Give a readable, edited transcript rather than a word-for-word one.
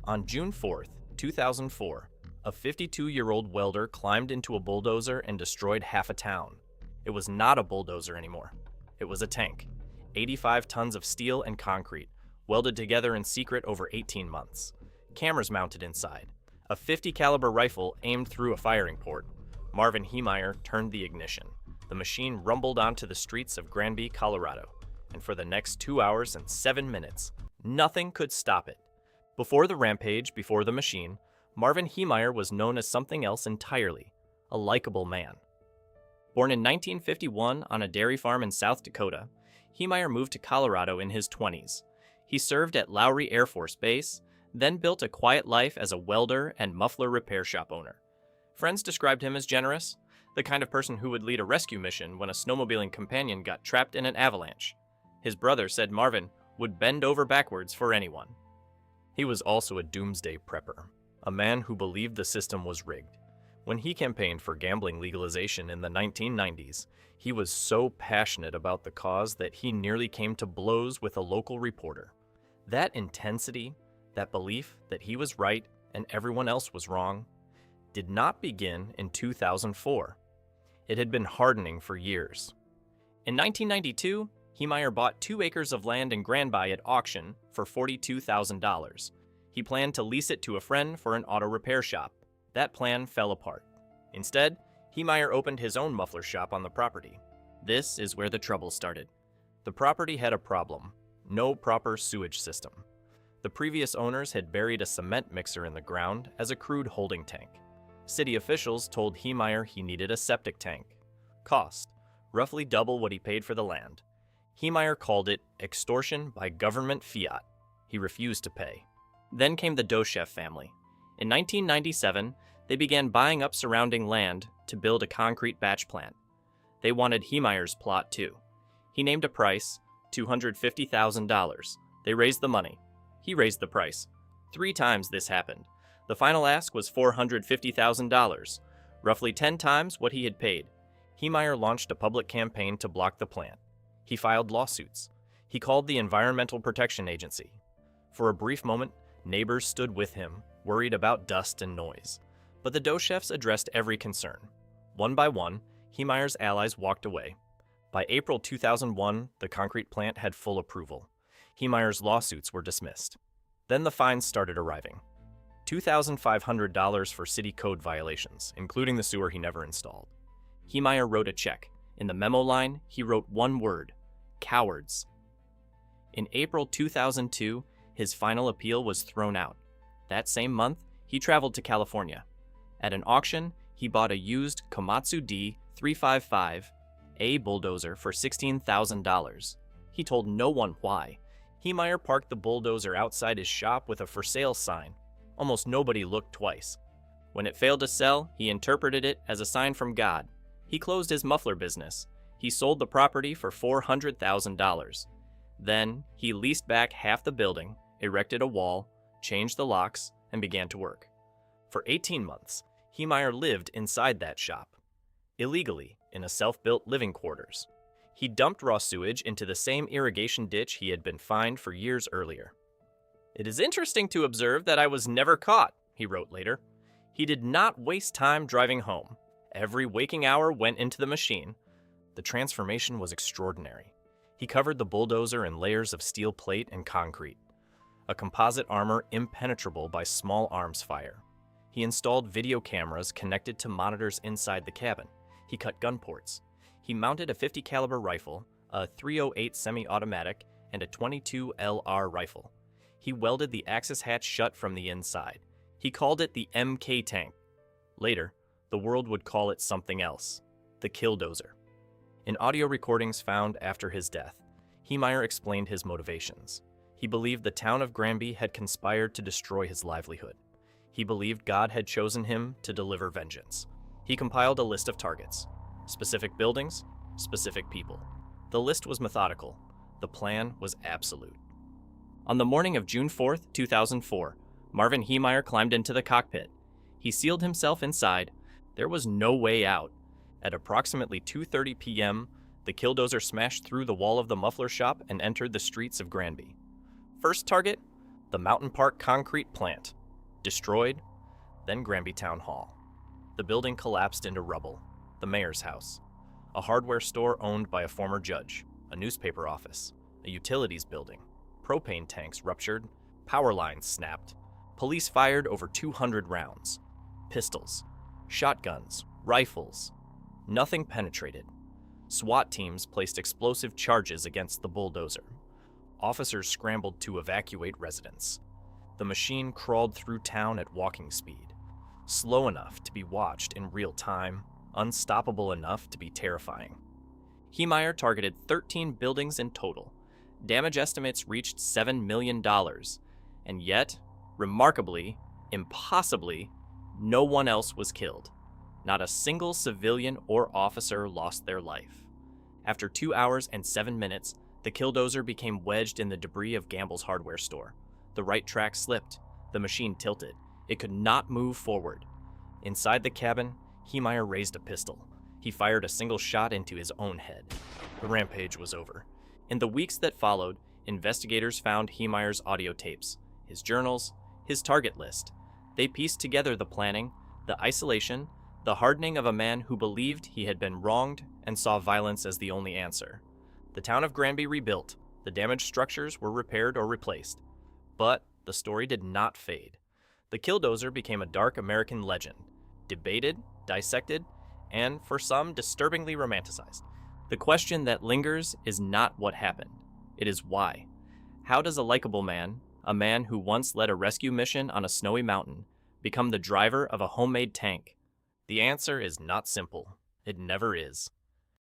On June 4th, 2004, a 52-year-old welder climbed into a bulldozer and destroyed half a town. It was not a bulldozer anymore. It was a tank. 85 tons of steel and concrete, welded together in secret over 18 months. Cameras mounted inside. A .50 caliber rifle aimed through a firing port. Marvin Heemeyer turned the ignition. The machine rumbled onto the streets of Granby, Colorado. And for the next 2 hours and 7 minutes, nothing could stop it. Before the rampage, before the machine, Marvin Heemeyer was known as something else entirely, a likable man. Born in 1951 on a dairy farm in South Dakota, Heemeyer moved to Colorado in his 20s. He served at Lowry Air Force Base, then built a quiet life as a welder and muffler repair shop owner. Friends described him as generous, the kind of person who would lead a rescue mission when a snowmobiling companion got trapped in an avalanche. His brother said Marvin would bend over backwards for anyone. He was also a doomsday prepper, a man who believed the system was rigged. When he campaigned for gambling legalization in the 1990s, he was so passionate about the cause that he nearly came to blows with a local reporter. That intensity, that belief that he was right and everyone else was wrong, did not begin in 2004. It had been hardening for years. In 1992, Heemeyer bought 2 acres of land in Granby at auction for $42,000. He planned to lease it to a friend for an auto repair shop. That plan fell apart. Instead, Heemeyer opened his own muffler shop on the property. This is where the trouble started. The property had a problem: no proper sewage system. The previous owners had buried a cement mixer in the ground as a crude holding tank. City officials told Heemeyer he needed a septic tank. Cost: roughly double what he paid for the land. Heemeyer called it extortion by government fiat. He refused to pay. Then came the Doshef family. In 1997, they began buying up surrounding land to build a concrete batch plant. They wanted Heemeyer's plot too. He named a price, $250,000. They raised the money. He raised the price. 3 times this happened. The final ask was $450,000, roughly 10 times what he had paid. Heemeyer launched a public campaign to block the plant. He filed lawsuits. He called the Environmental Protection Agency. For a brief moment, neighbors stood with him, worried about dust and noise. But the Doshefs addressed every concern. One by one, Heemeyer's allies walked away. By April 2001, the concrete plant had full approval. Heemeyer's lawsuits were dismissed. Then the fines started arriving. $2,500 for city code violations, including the sewer he never installed. Heemeyer wrote a check. In the memo line, he wrote one word: cowards. In April 2002, his final appeal was thrown out. That same month, he traveled to California. At an auction, he bought a used Komatsu D355A bulldozer for $16,000. He told no one why. Heemeyer parked the bulldozer outside his shop with a for sale sign. Almost nobody looked twice. When it failed to sell, he interpreted it as a sign from God. He closed his muffler business. He sold the property for $400,000. Then, he leased back half the building, erected a wall, changed the locks, and began to work. For 18 months, Heemeyer lived inside that shop, illegally in a self-built living quarters. He dumped raw sewage into the same irrigation ditch he had been fined for years earlier. "It is interesting to observe that I was never caught," he wrote later. He did not waste time driving home. Every waking hour went into the machine. The transformation was extraordinary. He covered the bulldozer in layers of steel plate and concrete, a composite armor impenetrable by small arms fire. He installed video cameras connected to monitors inside the cabin. He cut gun ports. He mounted a .50 caliber rifle, a .308 semi-automatic, and a .22 LR rifle. He welded the access hatch shut from the inside. He called it the MK tank. Later, the world would call it something else: the Killdozer. In audio recordings found after his death, Heemeyer explained his motivations. He believed the town of Granby had conspired to destroy his livelihood. He believed God had chosen him to deliver vengeance. He compiled a list of targets: specific buildings, specific people. The list was methodical. The plan was absolute. On the morning of June 4th, 2004, Marvin Heemeyer climbed into the cockpit. He sealed himself inside. There was no way out. At approximately 2:30 p.m., the Killdozer smashed through the wall of the muffler shop and entered the streets of Granby. First target, The Mountain Park concrete plant. Destroyed. Then Granby Town Hall. The building collapsed into rubble. The mayor's house. A hardware store owned by a former judge. A newspaper office. A utilities building. Propane tanks ruptured. Power lines snapped. Police fired over 200 rounds. Pistols. Shotguns. Rifles. Nothing penetrated. SWAT teams placed explosive charges against the bulldozer. Officers scrambled to evacuate residents. The machine crawled through town at walking speed, slow enough to be watched in real time, unstoppable enough to be terrifying. Heemeyer targeted 13 buildings in total. Damage estimates reached $7 million, and yet, remarkably, impossibly, no one else was killed. Not a single civilian or officer lost their life. After 2 hours and 7 minutes, the Killdozer became wedged in the debris of Gamble's hardware store. The right track slipped. The machine tilted. It could not move forward. Inside the cabin, Heemeyer raised a pistol. He fired a single shot into his own head. The rampage was over. In the weeks that followed, investigators found Heemeyer's audio tapes, his journals, his target list. They pieced together the planning, the isolation, the hardening of a man who believed he had been wronged and saw violence as the only answer. The town of Granby rebuilt. The damaged structures were repaired or replaced. But the story did not fade. The Killdozer became a dark American legend, debated, dissected, and, for some, disturbingly romanticized. The question that lingers is not what happened. It is why. How does a likable man, a man who once led a rescue mission on a snowy mountain, become the driver of a homemade tank? The answer is not simple. It never is.